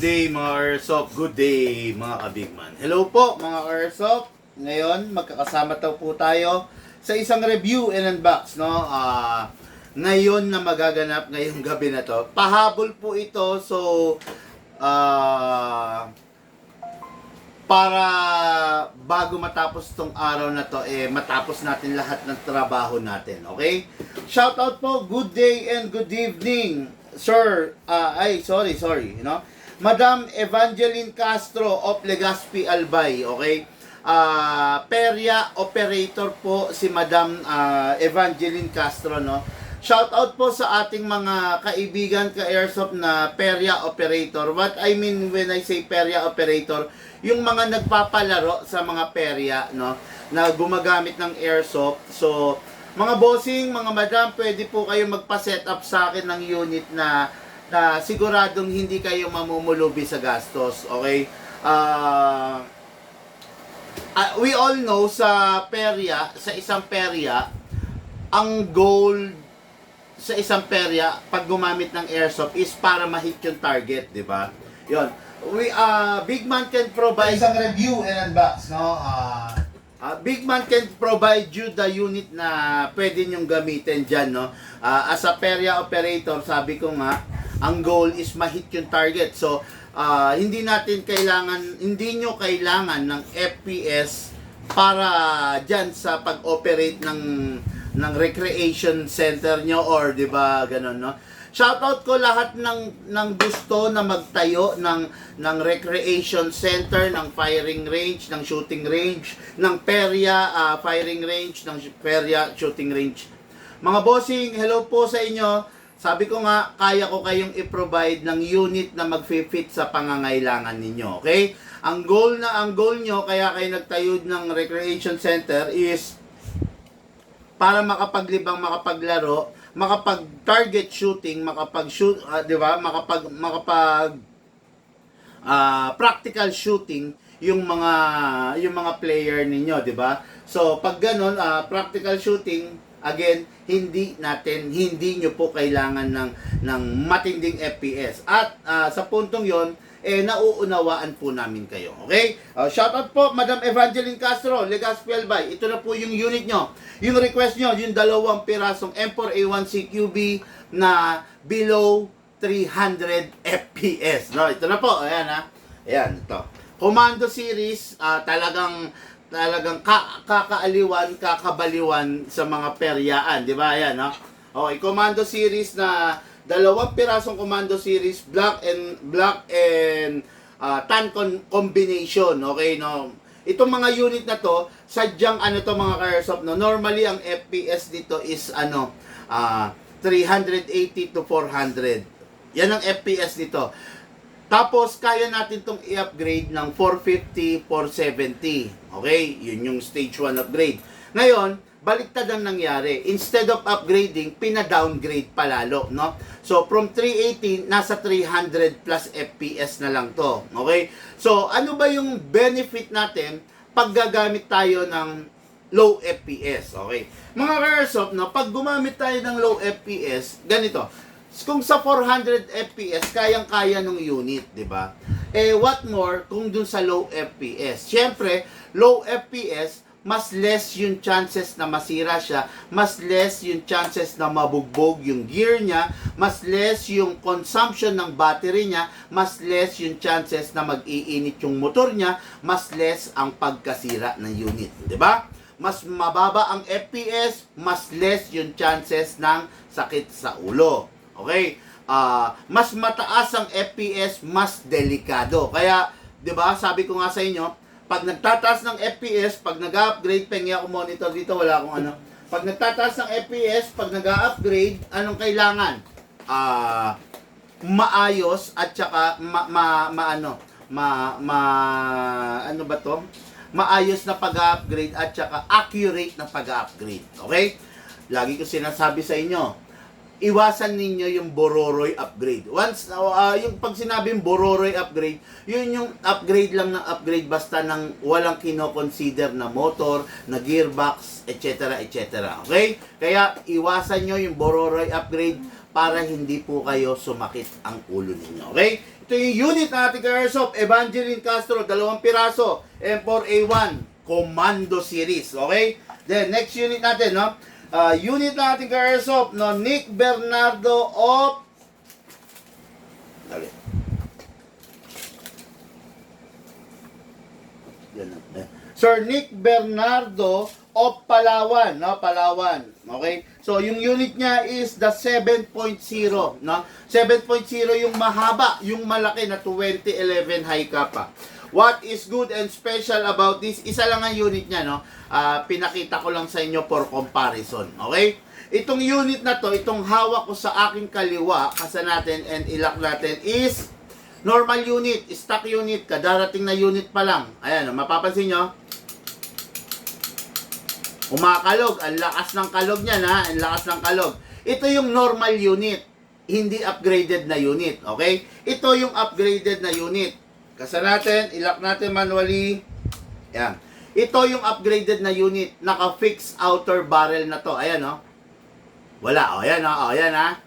day mga Airsoft, good day mga kabigman. Hello po mga Airsoft. Ngayon magkakasama po tayo sa isang review and unbox, no? Ngayon na magaganap ngayong gabi na to. Pahabol po ito, so para bago matapos tong araw na to, matapos natin lahat ng trabaho natin, okay? Shout out po, good day and good evening, sir. Sorry, you know? Madam Evangeline Castro of Legazpi, Albay, okay? Peria operator po si Madam Evangeline Castro, no? Shout out po sa ating mga kaibigan ka-airsoft na Peria operator. What I mean when I say Peria operator, yung mga nagpapalaro sa mga Peria, no, na gumagamit ng airsoft. So, mga bossing, mga madam, pwede po kayo magpa-set up sa akin ng unit na siguradong hindi kayo mamumulubi sa gastos, okay? We all know sa Peria, sa isang Peria, ang goal sa isang Peria pag gumamit ng airsoft is para ma-hit yung target, di ba? Yon. Big Man can provide isang review and unbox, no? Big Man can provide you the unit na pwede nyong gamitin dyan, no? As a Peria operator, sabi ko nga, ang goal is ma-hit yung target. So, hindi nyo kailangan ng FPS para dyan sa pag-operate ng recreation center nyo or 'di ba ganun, no? Shoutout ko lahat ng gusto na magtayo ng recreation center, ng firing range, ng shooting range, ng Peria firing range, ng Peria shooting range. Mga bossing, hello po sa inyo. Sabi ko nga, kaya ko kayong i-provide ng unit na mag-fit sa pangangailangan ninyo, okay? Ang goal nyo, kaya kayo nagtayo ng recreation center is para makapaglibang, makapaglaro, makapag-target shooting, makapag-shoot, di ba? Makapag practical shooting yung mga player ninyo, di ba? So, pag ganun, practical shooting, again, hindi nyo po kailangan ng matinding FPS. At sa puntong yon, nauunawaan po namin kayo. Okay? Shoutout po, Madam Evangeline Castro, Legazpi, Albay. Ito na po yung unit nyo. Yung request nyo, yung 2 pirasong M4A1C QB na below 300 FPS. No, ito na po. Ayan, ha. Ayan, ito. Commando series, talagang kakabaliwan sa mga peryaan, di ba? Ayan, no? Okay, commando series na 2 pirasong commando series, black and tan combination, okay, no? Itong mga unit na to, sadyang to mga ka-airsoft, no? Normally ang FPS dito is 380 to 400. Yan ang FPS dito. Tapos, kaya natin itong i-upgrade ng 450, 470. Okay? Yun yung stage 1 upgrade. Ngayon, baliktad ang nangyari. Instead of upgrading, pina-downgrade palalo, no? So, from 380, nasa 300 plus FPS na lang to. Okay? So, ano ba yung benefit natin pag gagamit tayo ng low FPS? Okay? Mga ka-airsoft, no? Pag gumamit tayo ng low FPS, ganito. Kung sa 400 FPS, kayang-kaya ng unit, di ba? What more kung dun sa low FPS? Siyempre, low FPS, mas less yung chances na masira siya, mas less yung chances na mabugbog yung gear niya, mas less yung consumption ng battery niya, mas less yung chances na mag-iinit yung motor niya, mas less ang pagkasira ng unit, di ba? Mas mababa ang FPS, mas less yung chances ng sakit sa ulo. Okay? Mas mataas ang FPS, mas delikado. Kaya, 'di ba? Sabi ko nga sa inyo, pag nagtataas ng FPS, pag nag-upgrade, pengi ako monitor dito, wala akong ano. Pag nagtataas ng FPS, pag nag-upgrade, anong kailangan? Maayos at saka ano ba 'to? Maayos na pag-upgrade at saka accurate na pag-upgrade. Okay? Lagi ko sinasabi sa inyo, iwasan ninyo yung Bororoy upgrade. Once, yung pag sinabing Bororoy upgrade, yun yung upgrade lang ng upgrade basta ng walang kino-consider na motor, na gearbox, etc. etc. Okay? Kaya iwasan nyo yung Bororoy upgrade para hindi po kayo sumakit ang ulo ninyo. Okay? Ito yung unit na ating ka-airsoft, Evangeline Castro, 2 piraso, M4A1, Commando Series, okay? Then, next unit natin, no? Unit na ating ka-airsoft, no? Nick Bernardo of... Dali. Sir Nick Bernardo of Palawan, no? Palawan. Okay? So yung unit niya is the 7.0, no? 7.0 yung mahaba, yung malaki na 2011 high kappa. What is good and special about this? Isa lang ang unit niya, no? Pinakita ko lang sa inyo for comparison. Okay? Itong unit na to, itong hawak ko sa aking kaliwa, kasa natin and ilak natin is normal unit, stock unit, kadarating na unit pa lang. Ayan, mapapansin nyo. Kumakalog, ang lakas ng kalog niyan, ha? Ang lakas ng kalog. Ito yung normal unit, hindi upgraded na unit, okay? Ito yung upgraded na unit. Kasa natin, ilak natin manually. Ayan. Ito yung upgraded na unit, naka-fix outer barrel na to. Ayan, no? Wala, o, ayan, o, ayan, ha?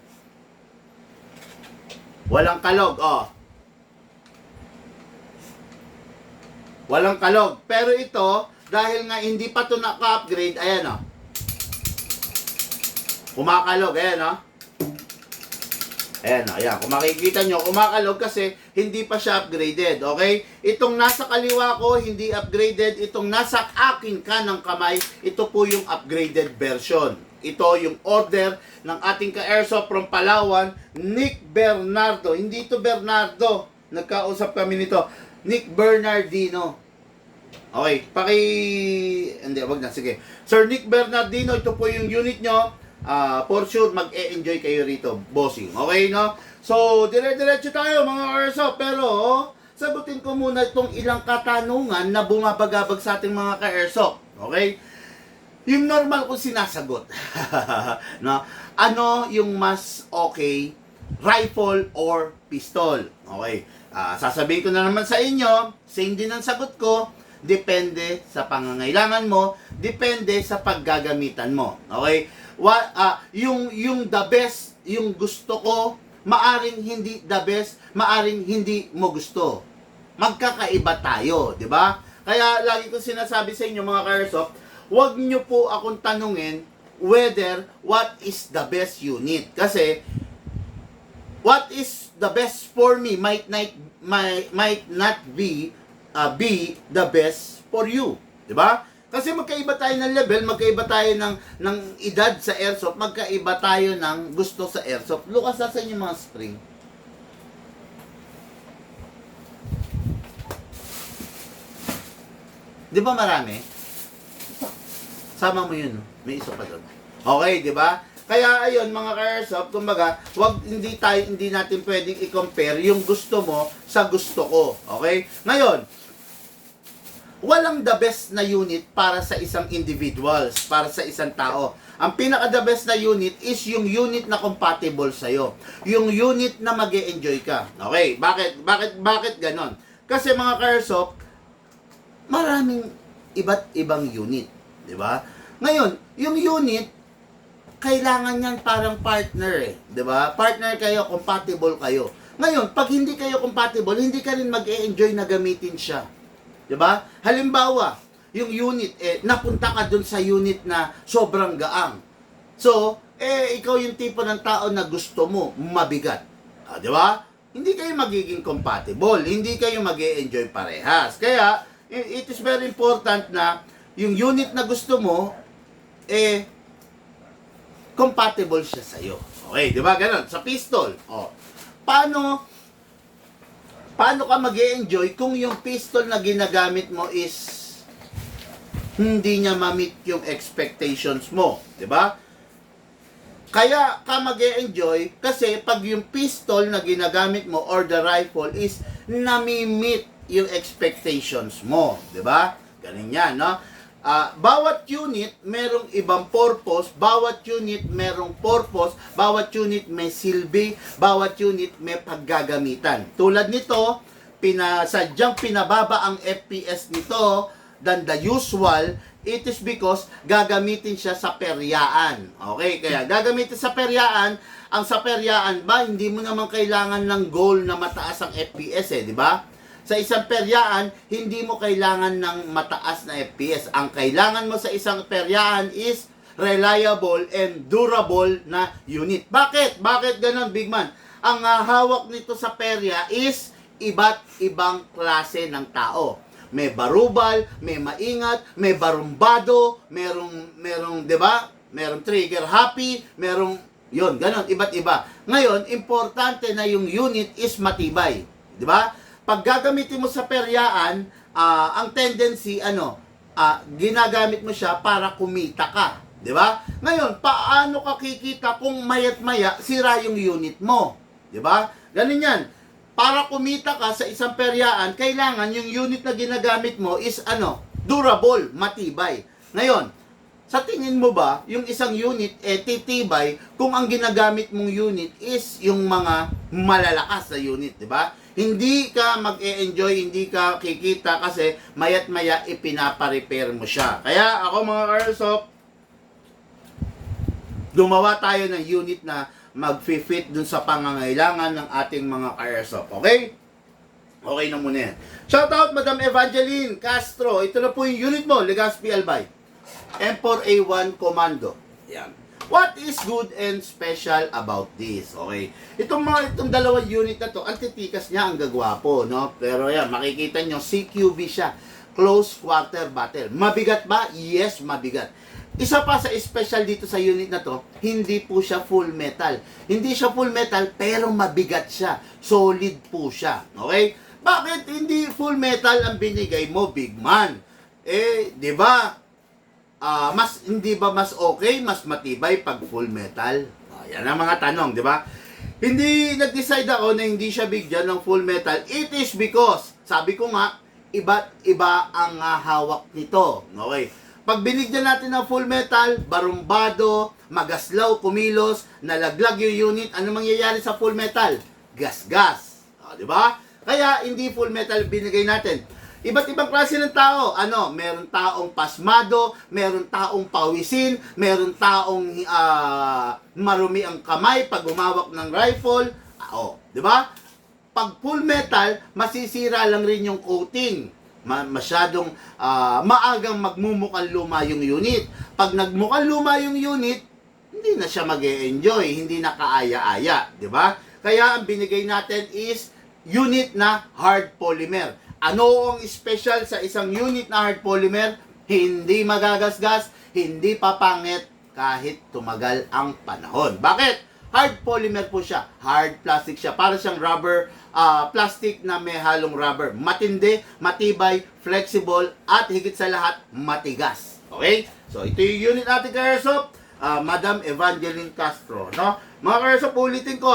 Walang kalog, o. Walang kalog. Pero ito, dahil nga hindi pa ito naka-upgrade, ayan o. Kumakalog, ayan o. Ayan o, ayan. Kung makikita nyo, kumakalog kasi hindi pa siya upgraded, okay? Itong nasa kaliwa ko, hindi upgraded. Itong nasa akin kanang kamay, ito po yung upgraded version. Ito yung order ng ating ka-airsoft from Palawan, Nick Bernardo. Hindi ito Bernardo. Nagkausap kami nito. Nick Bernardino. Okay, hindi, wag na, sige. Sir Nick Bernardino, ito po yung unit nyo. For sure, mag-e-enjoy kayo rito, bossing. Okay, no? So, dire-diretso tayo, mga airsoft. Pero, sagutin ko muna itong ilang katanungan na bumabagabag sa ating mga ka-airsoft. Okay? Yung normal kong sinasagot. No? Ano yung mas okay, rifle or pistol? Okay. Sasabihin ko na naman sa inyo, same din ang sagot ko. Depende sa pangangailangan mo, depende sa paggagamitan mo. Okay? Yung the best, yung gusto ko, maaring hindi the best, maaring hindi mo gusto. Magkakaiba tayo, di ba? Kaya lagi ko sinasabi sa inyo mga ka-airsoft, huwag nyo po akong tanungin whether what is the best unit. Kasi what is the best for me might not be the best for you. 'Di ba? Kasi magkaiba tayo ng level, magkaiba tayo ng edad sa airsoft, magkaiba tayo ng gusto sa airsoft. Lukas sa inyo mga spring. Di ba marami? Sama mo yun. May isa pa doon. Okay, di ba? Kaya ayun mga ka-airsoft, kumbaga, hindi natin pwedeng i-compare yung gusto mo sa gusto ko. Okay? Ngayon, walang the best na unit para sa isang individuals, para sa isang tao. Ang pinaka-the best na unit is yung unit na compatible sa'yo. Yung unit na mag-e-enjoy ka. Okay? Bakit ganon? Kasi mga ka-airsoft, maraming iba't ibang unit. Di ba? Ngayon, yung unit, kailangan yan parang partner eh. Di ba? Partner kayo, compatible kayo. Ngayon, pag hindi kayo compatible, hindi ka rin mag-e-enjoy na gamitin siya. Diba? Halimbawa, yung unit, napunta ka dun sa unit na sobrang gaang. So, ikaw yung tipo ng tao na gusto mo, mabigat. Diba? Hindi kayo magiging compatible. Hindi kayo mag-e-enjoy parehas. Kaya, it is very important na yung unit na gusto mo, compatible siya sa'yo. Okay, diba? Ganon. Sa pistol. Paano ka mag-e-enjoy kung yung pistol na ginagamit mo is hindi niya ma-meet yung expectations mo, 'di ba? Kaya ka mag-e-enjoy kasi pag yung pistol na ginagamit mo or the rifle is nami-meet yung expectations mo, 'di ba? Ganun 'yan, no? Bawat unit merong ibang purpose, bawat unit merong purpose, bawat unit may silbi, bawat unit may paggagamitan. Tulad nito, sadyang pinababa ang FPS nito than the usual It is because gagamitin siya sa peryaan. Okay? Kaya gagamitin sa peryaan, ang sa peryaan ba, hindi mo naman kailangan ng goal na mataas ang FPS di ba? Sa isang peryaan, hindi mo kailangan ng mataas na FPS. Ang kailangan mo sa isang peryaan is reliable and durable na unit. Bakit? Bakit ganun, Big Man? Ang hawak nito sa perya is iba't ibang klase ng tao. May barubal, may maingat, may barumbado, merong 'di ba? Merong trigger happy, merong yon, ganon, iba't iba. Ngayon, importante na yung unit is matibay, 'di ba? Pag gagamitin mo sa peryaan, ang tendency ginagamit mo siya para kumita ka, 'di ba? Ngayon, paano ka kikita kung mayat maya sira yung unit mo, 'di ba? Ganun 'yan. Para kumita ka sa isang peryaan, kailangan yung unit na ginagamit mo is durable, matibay. Ngayon, sa tingin mo ba, yung isang unit titibay kung ang ginagamit mong unit is yung mga malalakas na unit, di ba? Hindi ka mag-e-enjoy, hindi ka kikita kasi mayat maya ipinapa-repair mo siya. Kaya ako mga Airsoft, gumawa tayo ng unit na mag-fit dun sa pangangailangan ng ating mga Airsoft. Okay? Okay na muna yan. Shoutout Madam Evangeline Castro. Ito na po yung unit mo, Legazpi Albay. M4A1 Commando. Yan. What is good and special about this? Okay. Itong dalawang unit na to, ang titikas niya, ang gagwapo, no? Pero yan, makikita nyo, CQB siya. Close Quarter Battle. Mabigat ba? Yes, mabigat. Isa pa sa special dito sa unit na to, hindi po siya full metal. Hindi siya full metal, pero mabigat siya. Solid po siya. Okay? Bakit hindi full metal ang binigay mo, Big Man? Di ba? Hindi ba mas okay, mas matibay pag full metal? Yan ang mga tanong, di ba? Hindi nag-decide ako na hindi siya bigyan ng full metal. It is because, sabi ko nga, iba't iba ang hawak nito. Okay? Pag binigyan natin ng full metal, barumbado, magaslaw, kumilos, nalaglag yung unit, ano mangyayari sa full metal? Gas-gas. Di ba? Kaya hindi full metal binigay natin. Iba't ibang klase ng tao. Meron taong pasmado, meron taong pawisin, meron taong marumi ang kamay pag humawak ng rifle. Di ba? Pag full metal, masisira lang rin yung coating. Masyadong maagang magmumukhang luma yung unit. Pag nagmukhang luma yung unit, hindi na siya mag-e-enjoy, hindi na kaaya-aya, di ba? Kaya ang binigay natin is unit na hard polymer. Ano ang special sa isang unit na hard polymer? Hindi magagasgas, hindi papangit kahit tumagal ang panahon. Bakit? Hard polymer po siya. Hard plastic siya. Para siyang rubber plastic na may halong rubber. Matindi, matibay, flexible, at higit sa lahat, matigas. Okay? So, ito yung unit natin kay Airsoft. Madam Evangeline Castro. No? Mga Airsoft, ulitin ko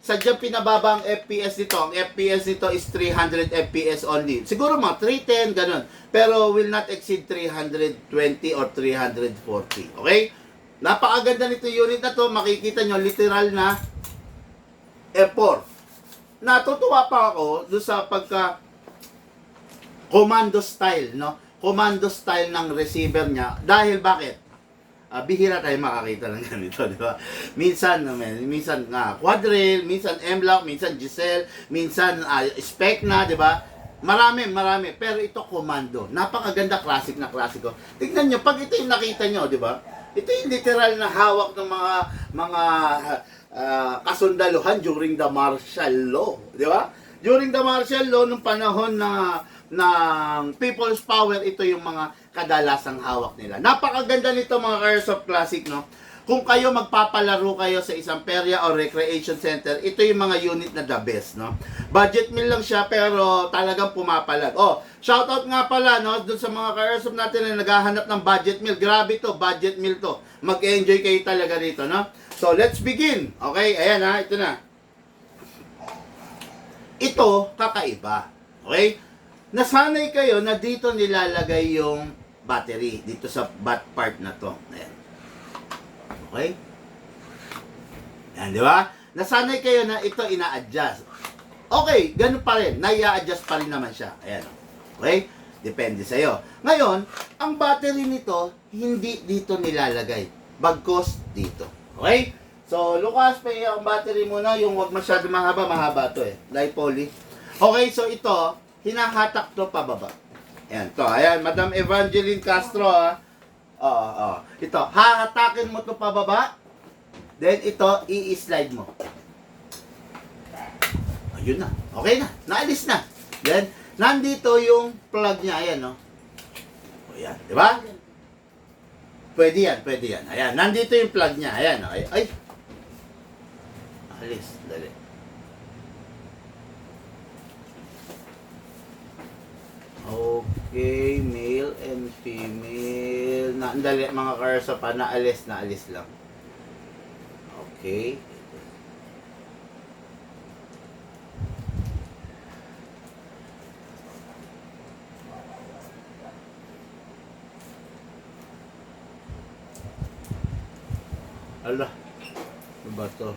sadyang pinababa ang FPS nito. Ang FPS nito is 300 FPS only. Siguro mga 310, ganun. Pero will not exceed 320 or 340. Okay? Napakaganda nito unit na to. Makikita nyo, literal na M4. Natutuwa pa ako doon sa pagka commando style, no? Commando style ng receiver niya. Dahil bakit? Bihira tayo makakita ng ganito, di ba? Minsan quadrille, minsan M-Lock, minsan Giselle, minsan spec na, di ba? Marami. Pero ito commando. Napakaganda, classic na klasiko. Tignan nyo, pag ito yung nakita nyo, di ba? Ito yung literal na hawak ng mga kasundaluhan during the martial law, di ba? During the martial law, nung panahon ng People's Power, ito yung mga kadalasang hawak nila. Napakaganda nito mga Airsoft Classic, no? Kung kayo magpapalaro kayo sa isang perya or recreation center, ito yung mga unit na the best, no? Budget meal lang siya, pero talagang pumapalag. Shoutout nga pala, no, dun sa mga Airsoft natin na naghahanap ng budget meal. Grabe to, budget meal to. Mag-enjoy kayo talaga dito, no? So, let's begin. Okay, ayan ito na. Ito, kakaiba. Okay? Nasanay kayo na dito nilalagay yung battery. Dito sa bat part na to. Ayan. Okay? Yan, di ba? Nasanay kayo na ito ina-adjust. Okay, ganun pa rin. Nai-adjust pa rin naman siya. Ayan. Okay? Depende sa'yo. Ngayon, ang battery nito, hindi dito nilalagay. Bagkos dito. Okay? So, Lucas, pahingi ang battery muna. Yung wag masyado mahaba, mahaba to eh. Lipoly. Okay, so ito, hinahatak to pababa. Ayan, to. Ayan, Madam Evangeline Castro, ha. Ito, hahatakin mo to pababa. Then, ito, i-slide mo. Ayun na. Okay na. Naalis na. Then, nandito yung plug niya. Ayan, no? O, yan. Diba? Pwede yan, pwede yan. Ayan, nandito yung plug niya. Ayan, no? Ay. Alis. Dali. Okay, male and female. Dali, mga karsa pa. Naalis lang. Okay. Ala, ano ba to?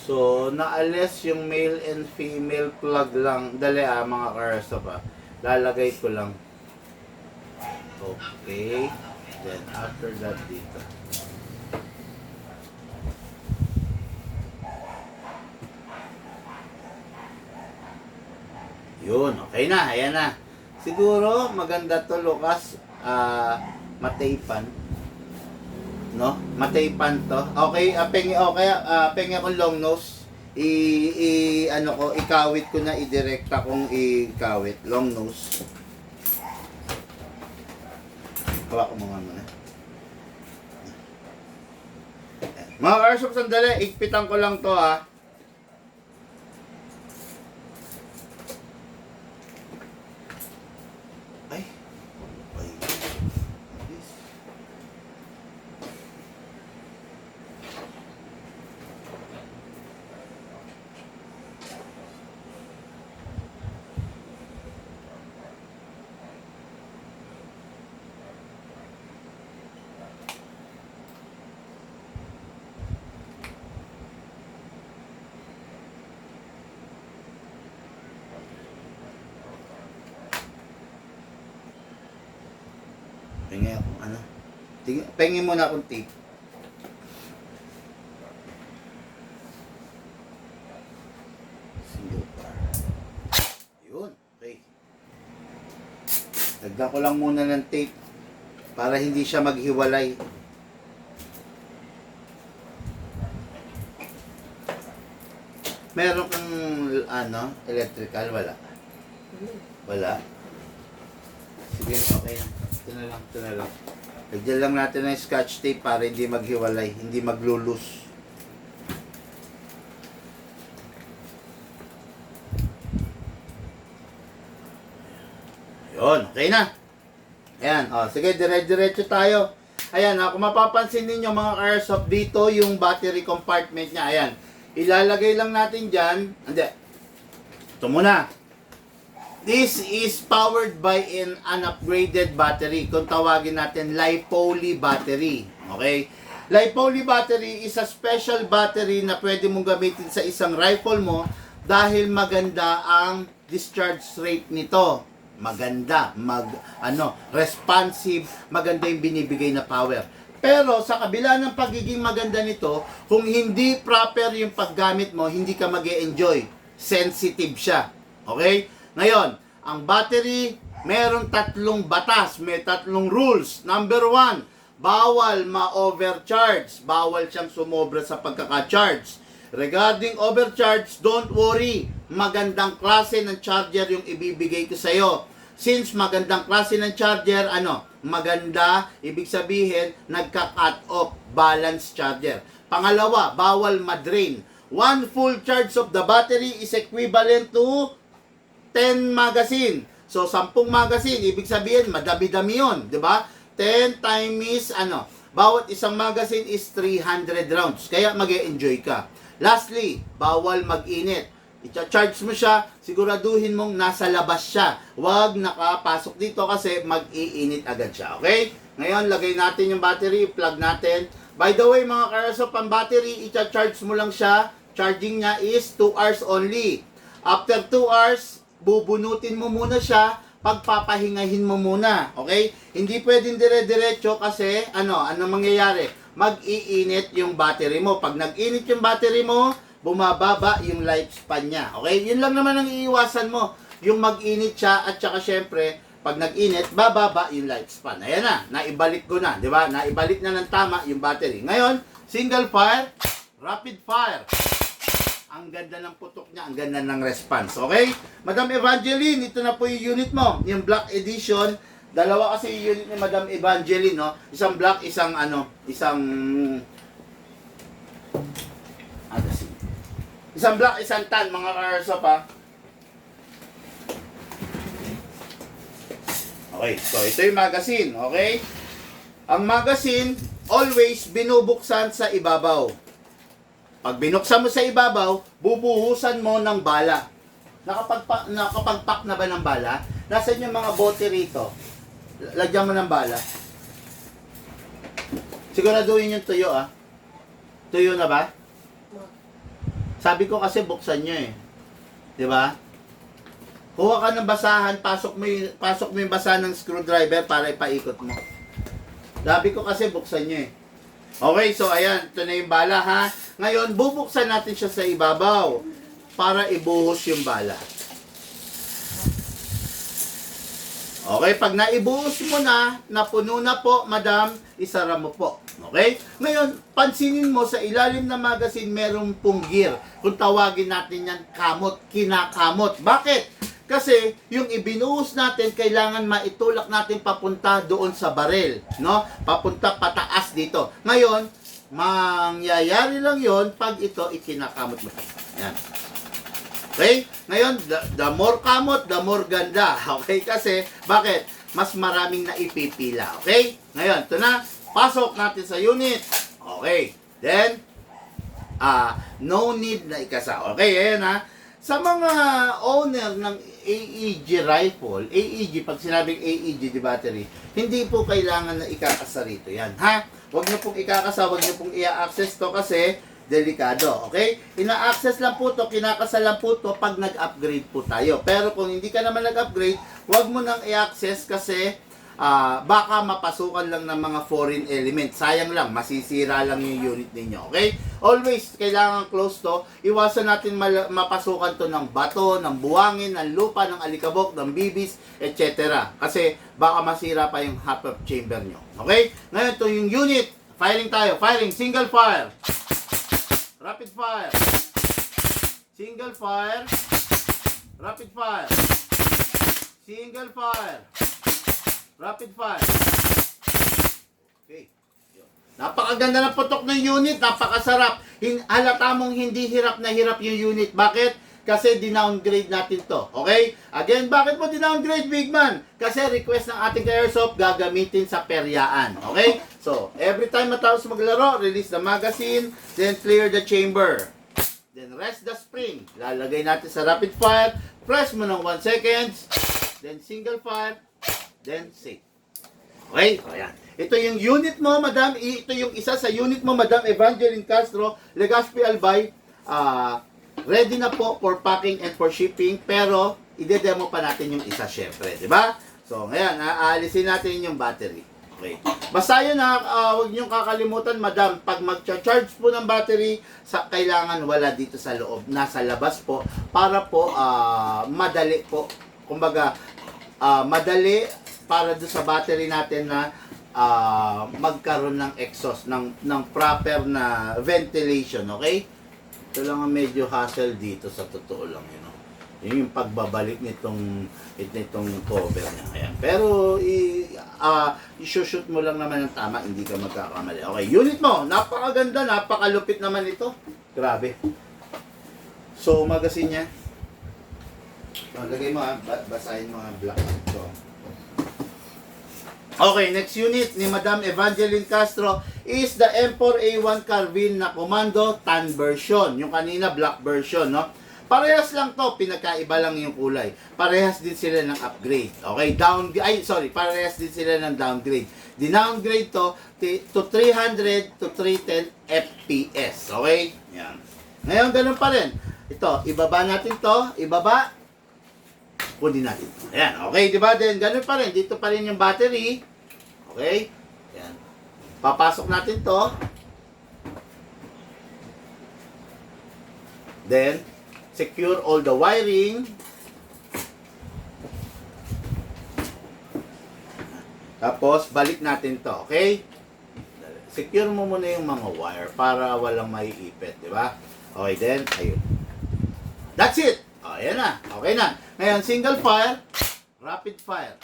So, naalis yung male and female plug lang. Dali mga karsa pa. Lalagay ko lang. Okay. Then, after that, dito. Yun, okay na. Ayan na. Siguro, maganda to, Lucas. Mataypan. No? Mataypan to. Okay, pengi akong long nose. Ikawit ko na, idirekta kong ikawit. Long nose. Hawa ko mga muna. Mga karsop, sandali. Igpitan ko lang to, ha. Ay. Pengi muna akong tape. Single bar. Yun, okay. Dagdag ko lang muna ng tape para hindi siya maghiwalay. Meron kang electrical? Wala. Wala. Sige, okay lang. Ito na lang. Lagyan lang natin ng scotch tape para hindi maghiwalay, hindi maglulus. Yun, okay na. Ayan, sige, dire-diretso tayo. Ayan, kung mapapansin ninyo mga airsoft, dito yung battery compartment niya. Ayan, ilalagay lang natin dyan. Hindi. Ito muna. This is powered by an upgraded battery. Kung tawagin natin, Lipoly battery. Okay? Lipoly battery is a special battery na pwede mong gamitin sa isang rifle mo dahil maganda ang discharge rate nito. Maganda, responsive, maganda yung binibigay na power. Pero sa kabila ng pagiging maganda nito, kung hindi proper yung paggamit mo, hindi ka mag-e-enjoy. Sensitive siya. Okay? Ngayon, ang battery, meron 3 batas, may 3 rules. Number 1, bawal ma-overcharge. Bawal siyang sumobra sa pagkaka-charge. Regarding overcharge, don't worry. Magandang klase ng charger yung ibibigay ko sa'yo. Since magandang klase ng charger, maganda, ibig sabihin, nagka-cut off, balance charger. Pangalawa, bawal ma-drain. 1 full charge of the battery is equivalent to 10 magazine. So, 10 magazine, ibig sabihin, madami-dami yun, di ba? 10 times, bawat isang magazine is 300 rounds. Kaya mag-e-enjoy ka. Lastly, bawal mag-init. I-charge mo siya, siguraduhin mong nasa labas siya. Huwag nakapasok dito kasi mag-iinit agad siya, okay? Ngayon, lagay natin yung battery, plug natin. By the way, mga karasop, ang battery, i-charge mo lang siya. Charging niya is 2 hours only. After 2 hours, bubunutin mo muna siya, pagpapahingahin mo muna, okay? Hindi pwedeng dire-diretso kasi, ano mangyayari? Mag-iinit yung battery mo. Pag nag-init yung battery mo, bumababa yung lifespan niya, okay? Yun lang naman ang iiwasan mo, yung mag-init siya at saka syempre, pag nag-init, bababa yung lifespan. Ayan na, naibalik ko na, di ba? Naibalik na ng tama yung battery. Ngayon, single fire, rapid fire. Ang ganda ng putok niya, ang ganda ng response. Okay? Madam Evangeline, ito na po yung unit mo. Yung black edition. Dalawa kasi yung unit ni Madam Evangeline, no? Isang black, isang isang black, isang tan, mga karso pa. Okay, so ito yung magazine, okay? Ang magazine, always binubuksan sa ibabaw. Pag binuksan mo sa ibabaw, bubuhusan mo ng bala. Nakapagpak na ba ng bala? Nasaan yung mga bote rito? Lagyan mo ng bala. Siguraduhin yung tuyo, ah. Tuyo na ba? Sabi ko kasi buksan nyo eh. Di ba? Kuha ka ng basahan, pasok mo yung basahan ng screwdriver para ipaikot mo. Sabi ko kasi buksan nyo eh. Okay, so ayan, ito na yung bala ha. Ngayon, bubuksan natin siya sa ibabaw para ibuhos yung bala. Okay, pag naibuhos mo na, napuno na po, madam, isara mo po. Okay? Ngayon, pansinin mo sa ilalim ng magazine, merong pong gear. Kung tawagin natin yan, kamot, kinakamot. Bakit? Kasi yung ibinuhos natin, kailangan maitulak natin papunta doon sa barel, no? Papunta pataas dito. Ngayon, mangyayari lang yon pag ito ikinakamot mo. Ayan. Okay? Ngayon, the more kamot, the more ganda. Okay? Kasi, bakit? Mas maraming naipipila. Okay? Ngayon, ito na. Pasok natin sa unit. Okay. Then, no need na ikasa. Okay, ayan ha. Sa mga owner ng AEG rifle, AEG, pag sinabing AEG di battery, hindi po kailangan na ikakasa rito yan, ha? Huwag nyo pong ikakasa, huwag nyo pong i-access to kasi delikado, okay? Ina-access lang po to, kinakasa lang po to pag nag-upgrade po tayo. Pero kung hindi ka naman nag-upgrade, huwag mo nang i-access kasi baka mapasukan lang ng mga foreign element. Sayang lang, masisira lang yung unit ninyo. Okay? Always, kailangan close to. Iwasan natin mapasukan to ng bato, ng buwangin, ng lupa, ng alikabok, ng bibis, etc. Kasi baka masira pa yung half of chamber nyo. Okay? Ngayon, to yung unit. Firing tayo. Firing. Single fire. Rapid fire. Single fire. Rapid fire. Single fire. Rapid fire. Okay. Napakaganda ng putok ng unit. Napakasarap. Halata mong hindi hirap na hirap yung unit. Bakit? Kasi dinowngrade natin to. Okay? Again, bakit mo dinowngrade, Big Man? Kasi request ng ating airsoft gagamitin sa peryaan. Okay? So, every time matapos maglaro, release the magazine, then clear the chamber. Then rest the spring. Lalagay natin sa rapid fire. Press mo ng 1 seconds. Then single fire. Then safe. Okay? O yan. Ito yung unit mo, madam. Ito yung isa sa unit mo, madam Evangeline Castro, Legazpi Albay. Ready na po for packing and for shipping. Pero, ide-demo pa natin yung isa, syempre. Diba? So, ngayon, aalisin natin yung battery. Okay. Basta yun huwag niyong kakalimutan, madam. Pag mag-charge po ng battery, kailangan wala dito sa loob. Nasa labas po. Para po, madali po. Kumbaga, madali para do sa battery natin na magkaroon ng exhaust, ng proper na ventilation, okay? Ito lang ang medyo hassle dito sa totoo lang, you know. Yun yung pagbabalik nitong cover niya. Ayan. Pero i-shoot mo lang naman ng tama, hindi ka magkakamali. Okay, unit mo, napakaganda, napakalupit naman ito. Grabe. So, magazine niya. Lagay mo basahin mo ang black. So, okay, next unit ni Madam Evangeline Castro is the M4A1 Carbine na Commando Tan version. Yung kanina black version, no? Parehas lang to, pinagkaiba lang yung kulay. Parehas din sila ng upgrade. Okay, parehas din sila ng downgrade. Dinowngrade to 300 to 310 FPS. Okay? Yan. Ngayon, ganun pa rin. Ito, ibaba natin to. Ibaba. kunin natin. Ayan, okay, di ba? Then, ganun pa rin. Dito pa rin yung battery. Okay? Ayan. Papasok natin to. Then, secure all the wiring. Tapos, balik natin to. Okay? Secure mo muna yung mga wire para walang maiipit. Di ba? Okay, then, ayun. That's it. Oh, ayan na. Okay na. Ngayon, single fire, rapid fire.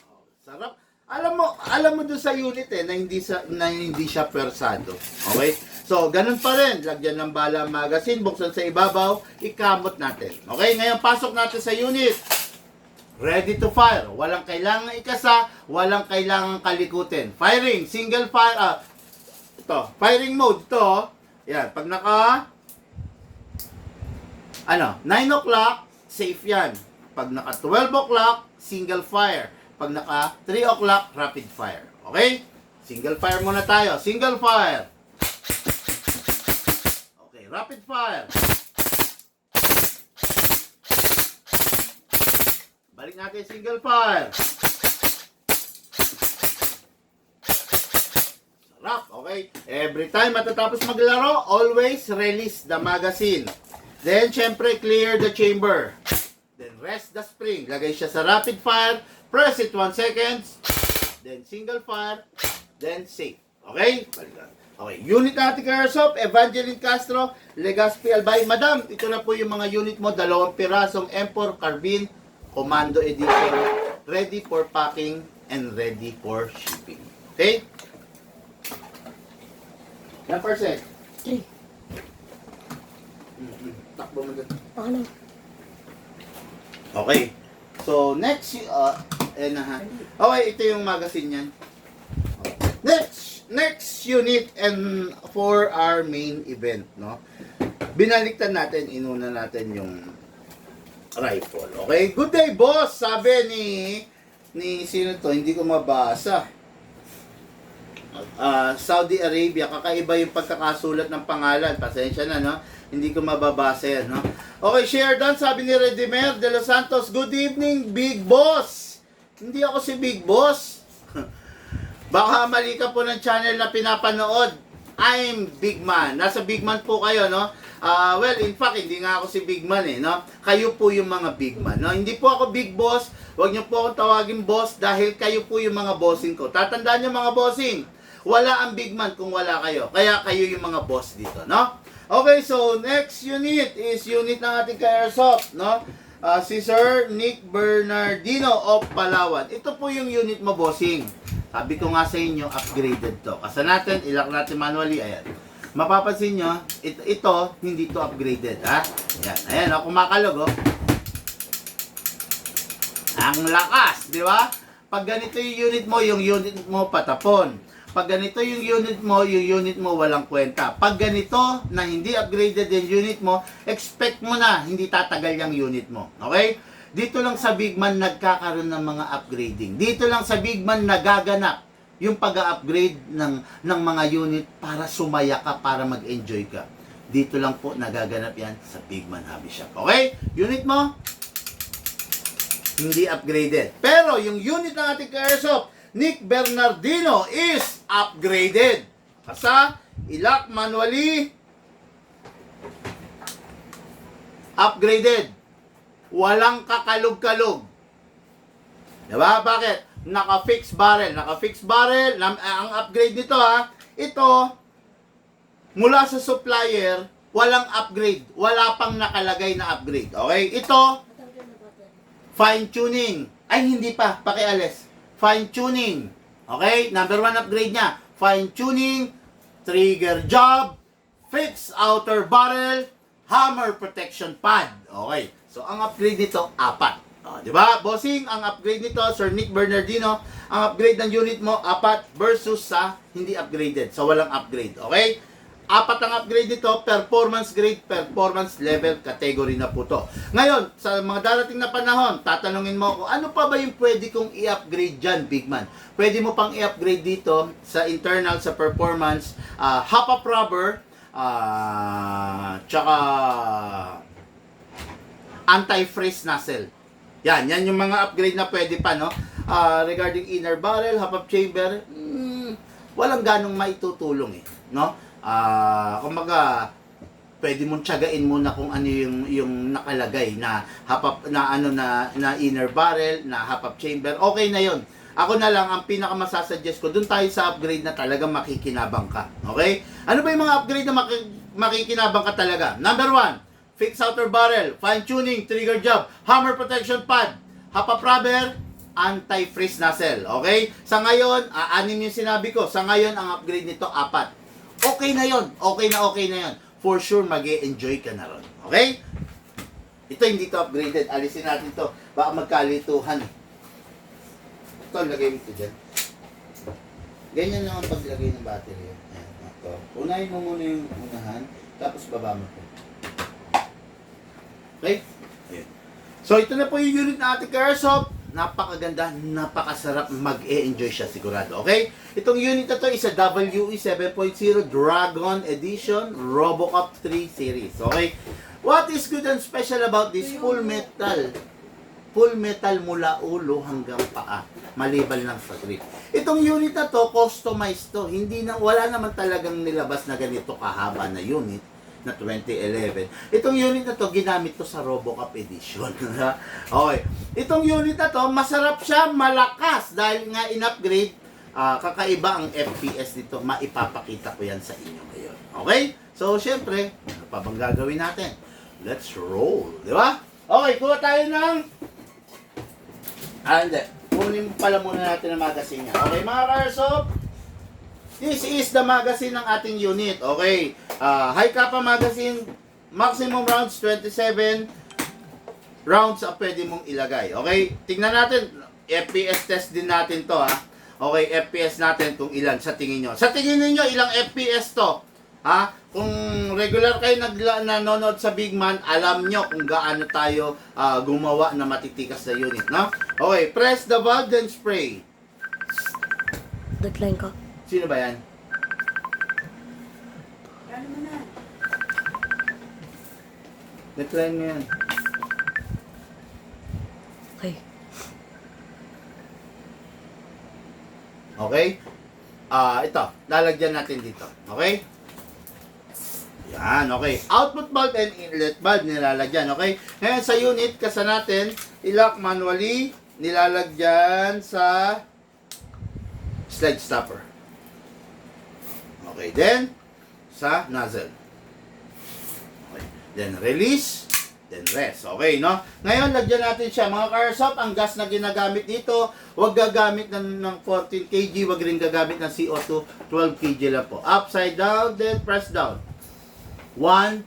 Oh, sarap. Alam mo doon sa unit na hindi siya persado. Okay? So, ganun pa rin. Lagyan ng bala magazine, buksan sa ibabaw, ikamot natin. Okay? Ngayon, pasok natin sa unit. Ready to fire. Walang kailangan ikasa, walang kailangan kalikutin. Firing, single fire, ito, firing mode, ito. Yan, pag 9 o'clock, safe yan. Pag naka 12 o'clock, single fire. Pag naka 3 o'clock, rapid fire. Okay? Single fire muna tayo. Single fire. Okay, rapid fire. Balik natin single fire. Sarap, okay? Every time matatapos maglaro, always release the magazine. Then, syempre, clear the chamber. Then, rest the spring. Lagay siya sa rapid fire. Press it 1 second. Then, single fire. Then, safe. Okay? Okay. Unit natin kay Airsoft, Evangeline Castro, Legazpi Albay. Madam, ito na po yung mga unit mo. 2 pirasong M4 Carbine Commando Edition. Ready for packing and ready for shipping. Okay? Ilang percent? 3. Takbo mo dito. Ano? Okay. So, next, okay, ito yung magazine yan. Next unit and for our main event, no? Binaliktad natin, inuna natin yung rifle. Okay? Good day, boss! Sabi ni sino to? Hindi ko mabasa. Saudi Arabia, kakaiba yung pagkakasulat ng pangalan. Pasensya na, no? Hindi ko mababasa yan, no? Okay, share down, sabi ni Redimer de los Santos, good evening, Big Boss. Hindi ako si Big Boss. Baka mali ka po ng channel na pinapanood. I'm Big Man. Nasa Big Man po kayo, no? Well, in fact, hindi nga ako si Big Man, no? Kayo po yung mga Big Man, no? Hindi po ako Big Boss. Huwag niyo po akong tawagin boss dahil kayo po yung mga bossing ko. Tatandaan niyo mga bossing, wala ang Big Man kung wala kayo. Kaya kayo yung mga boss dito, no? Okay, so next unit is unit ng ating ka-airsoft, no? Si Sir Nick Bernardino of Palawan. Ito po yung unit mo, bossing. Sabi ko nga sa inyo, upgraded to. Kasi natin, ilak natin manually, ayan. Mapapansin nyo, ito hindi to upgraded, ha? Ayan, ayan, kumakalog, oh. Ang lakas, di ba? Pag ganito yung unit mo patapon. Pag ganito yung unit mo walang kwenta. Pag ganito na hindi upgraded yung unit mo, expect mo na hindi tatagal yung unit mo. Okay? Dito lang sa Big Man nagkakaroon ng mga upgrading. Dito lang sa Big Man nagaganap yung pag-upgrade ng mga unit para sumaya ka, para mag-enjoy ka. Dito lang po nagaganap yan sa Big Man Hobby Shop. Okay? Unit mo, hindi upgraded. Pero yung unit ng ating ka-airsoft, Nick Bernardino is upgraded. Kasa, ilak manually, upgraded. Walang kakalog-kalog. Diba? Bakit? Naka-fix barrel. Naka-fix barrel. Ang upgrade nito, ito, mula sa supplier, walang upgrade. Wala pang nakalagay na upgrade. Okay? Ito, fine tuning. Ay, hindi pa. Pakialis. Fine tuning. Okay? Number 1 upgrade niya. Fine tuning, trigger job, fixed outer barrel, hammer protection pad. Okay. So, ang upgrade nito, 4. Di ba? Bossing, ang upgrade nito, Sir Nick Bernardino, ang upgrade ng unit mo, 4 versus sa hindi upgraded. So, walang upgrade. Okay? 4 ang upgrade nito, performance grade, performance level category na po to. Ngayon, sa mga darating na panahon, tatanungin mo ako, ano pa ba yung pwede kong i-upgrade dyan, Big Man? Pwede mo pang i-upgrade dito sa internal, sa performance, hop-up rubber, tsaka anti-freeze nozzle. Yan yung mga upgrade na pwede pa, no? Regarding inner barrel, half up chamber, walang ganong maitutulong eh, no? Kumbaga, pwede mong tiyagain muna kung ano yung nakalagay na na inner barrel, na half up chamber. Okay na 'yon. Ako na lang ang pinakamasasuggest ko, doon tayo sa upgrade na talagang makikinabang ka. Okay? Ano ba yung mga upgrade na makikinabang ka talaga? Number 1, fixed outer barrel, fine tuning, trigger job, hammer protection pad, half up rubber, anti-freeze nozzle. Okay? Sa ngayon, 6 yung sinabi ko. Sa ngayon, ang upgrade nito 4. Okay na 'yon. Okay na 'yon. For sure, mag-e-enjoy ka na ron. Okay? Ito hindi to upgraded. Alisin natin to. Baka magkalituhan. Ito, lagay mo ito dyan. Ganyan lang ang paglagay ng battery. Ayan, ito. Unahin mo muna yung unahan, tapos baba mo ito. Okay? Ayan. So, ito na po yung unit na ating Airsoft. Napakaganda, napakasarap, mag-e-enjoy siya sigurado. Okay? Itong unit na to is a WE 7.0 Dragon Edition Robocop 3 series. Okay? What is good and special about this? Full metal. Full metal mula ulo hanggang paa. Maliban lang sa grip. Itong unit na to, customized to. Wala naman talagang nilabas na ganito kahaba na unit na 2011. Itong unit na to, ginamit to sa Robocop Edition. Okay. Itong unit na to, masarap siya, malakas. Dahil nga in-upgrade, kakaiba ang FPS dito. Maipapakita ko yan sa inyo ngayon. Okay? So, syempre, ano pa bang gagawin natin? Let's roll. Di ba? Okay, kuha tayo ng... hindi. Kunin pala muna natin ang magazine niya. Okay, mga Airsoft, this is the magazine ng ating unit. Okay. High Kappa magazine, maximum rounds 27 rounds ang pwede mong ilagay. Okay? Tingnan natin, FPS test din natin to ha. Okay, FPS natin kung ilan sa tingin nyo. Sa tingin niyo ilang FPS to? Ha? Kung regular kayo nanonood sa Big Man, alam nyo kung gaano tayo gumawa na matitikas na unit, no? Okay, press the valve then spray. Decline ka. Sino ba yan? Decline mo yan. Okay. Okay? Ito, lalagyan natin dito. Okay? Yan, okay. Output valve and inlet valve nilalagyan, okay? Ngayon sa unit, kasa natin, i-lock manually, nilalagyan sa slide stopper. Okay, then, sa nozzle. Okay, then release, then rest. Okay, no? Ngayon, lagyan natin siya. Mga Airsoft, ang gas na ginagamit dito, huwag gagamit ng 14 kg, huwag rin gagamit ng CO2, 12 kg lang po. Upside down, then press down. 1,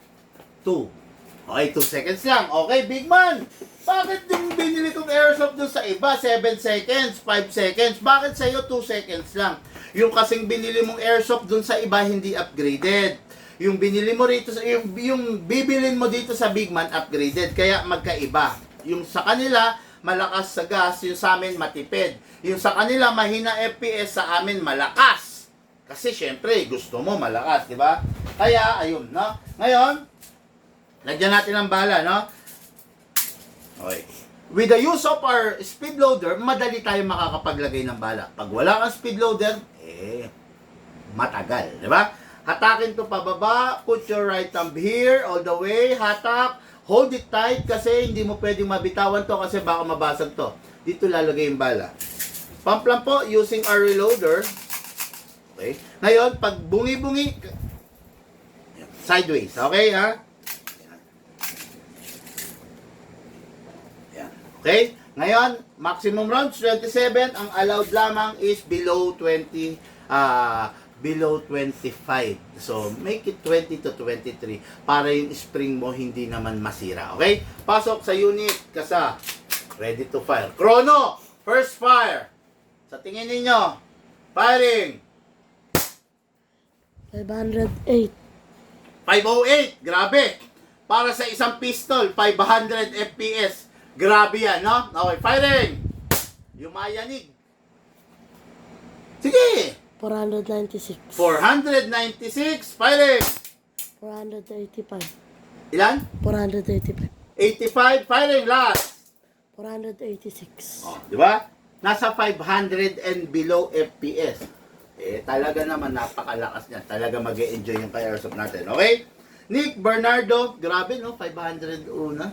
2. Okay, 2 seconds lang. Okay, Big Man. Bakit yung binili kong Airsoft doon sa iba, 7 seconds, 5 seconds? Bakit sa'yo 2 seconds lang? Yung kasing binili mong Airsoft doon sa iba, hindi upgraded. Yung binili mo rito, yung bibilin mo dito sa Big Man, upgraded. Kaya magkaiba. Yung sa kanila, malakas sa gas. Yung sa amin, matipid. Yung sa kanila, mahina FPS. Sa amin, malakas. Kasi syempre, gusto mo malakas, di ba? Kaya, ayun, no? Ngayon, lagyan natin ang bala, no? Okay. With the use of our speed loader, madali tayo makakapaglagay ng bala. Pag wala kang speed loader, matagal, di ba? Hatakin to pababa, put your right thumb here, all the way, hatak, hold it tight kasi hindi mo pwedeng mabitawan to kasi baka mabasag to. Dito lalagay yung bala. Pump lang po using our reloader. Okay. Ngayon, pag bungi-bungi, sideways, okay ha? Yan. Okay? Ngayon, maximum rounds 27, ang allowed lamang is below 20, below 25. So, make it 20 to 23 para yung spring mo hindi naman masira. Okay? Pasok sa unit, kasa. Ready to fire. Chrono! First fire! Sa tingin ninyo, firing! 508. 508, grabe. Para sa isang pistol, 500 FPS. Grabe yan, no? Okay, firing. Yumayanig. Sige. 496. 496, firing. 485. Ilan? 485. 85, firing last. 486. Oh, di ba? Nasa 500 and below FPS. Eh, talaga naman napakalakas niya. Talaga mag-e-enjoy yung kay Airsoft natin. Okay? Nick Bernardo, grabe no, 500 una.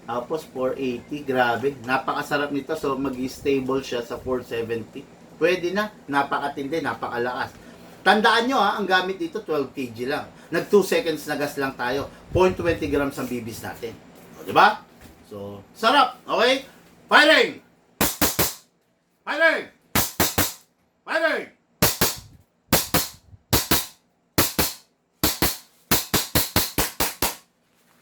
Tapos 480, grabe. Napakasarap nito. So, mag-stable siya sa 470. Pwede na. Napakatindi, napakalakas. Tandaan nyo ha, ang gamit dito 12 kg lang. Nag 2 seconds na gas lang tayo. 0.20 grams ang bibis natin. O, diba? So, sarap. Okay? Firing! Firing! Firing!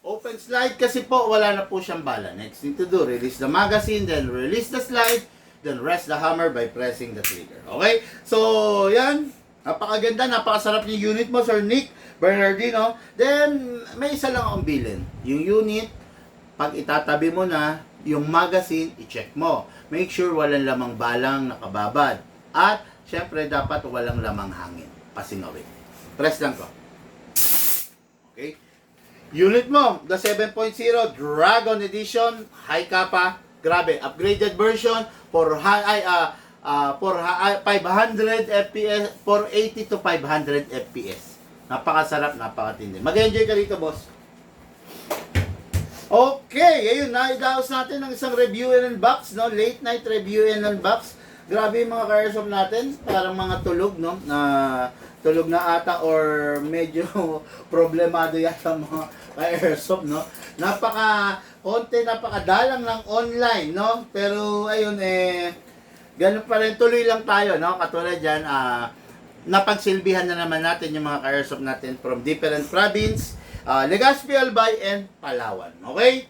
Open slide kasi po, wala na po siyang bala. Next thing to do, release the magazine, then release the slide, then rest the hammer by pressing the trigger. Okay? So, yan. Napakaganda, napakasarap yung unit mo, Sir Nick Bernardino. Then, may isa lang akong bilin. Yung unit, pag itatabi mo na, yung magazine, i-check mo. Make sure walang lamang balang nakababad. At, syempre, dapat walang lamang hangin. Pasinawin. Press lang ko. Okay? Unit mo, the 7.0 Dragon Edition, high kappa, grabe, upgraded version for 500 FPS, 480 to 500 FPS. Napakasarap, napakatindi. Mag-enjoy ka dito, boss. Okay, ayun, naidaos natin ng isang review and unbox, no? Late night review and unbox. Grabe yung mga ka-airsoft natin, parang mga tulog, no? Tulog na ata or medyo problemado yata mga ka-airsoft, no? Napakadalang ng online, no? Pero ayun, ganun pa rin, tuloy lang tayo, no? Katulad dyan, napagsilbihan na naman natin yung mga ka-airsoft natin from different province, Legazpi, Albay, and Palawan. Okay?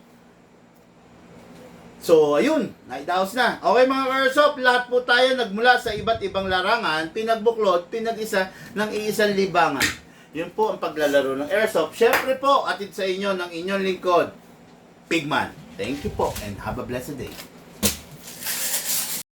So, ayun, naidaos na. Okay mga ka-airsoft, lahat po tayo nagmula sa iba't ibang larangan, pinagbuklod, pinag-isa ng iisang libangan. Yun po ang paglalaro ng airsoft. Syempre po, atid sa inyo ng inyong lingkod, Pigman. Thank you po and have a blessed day.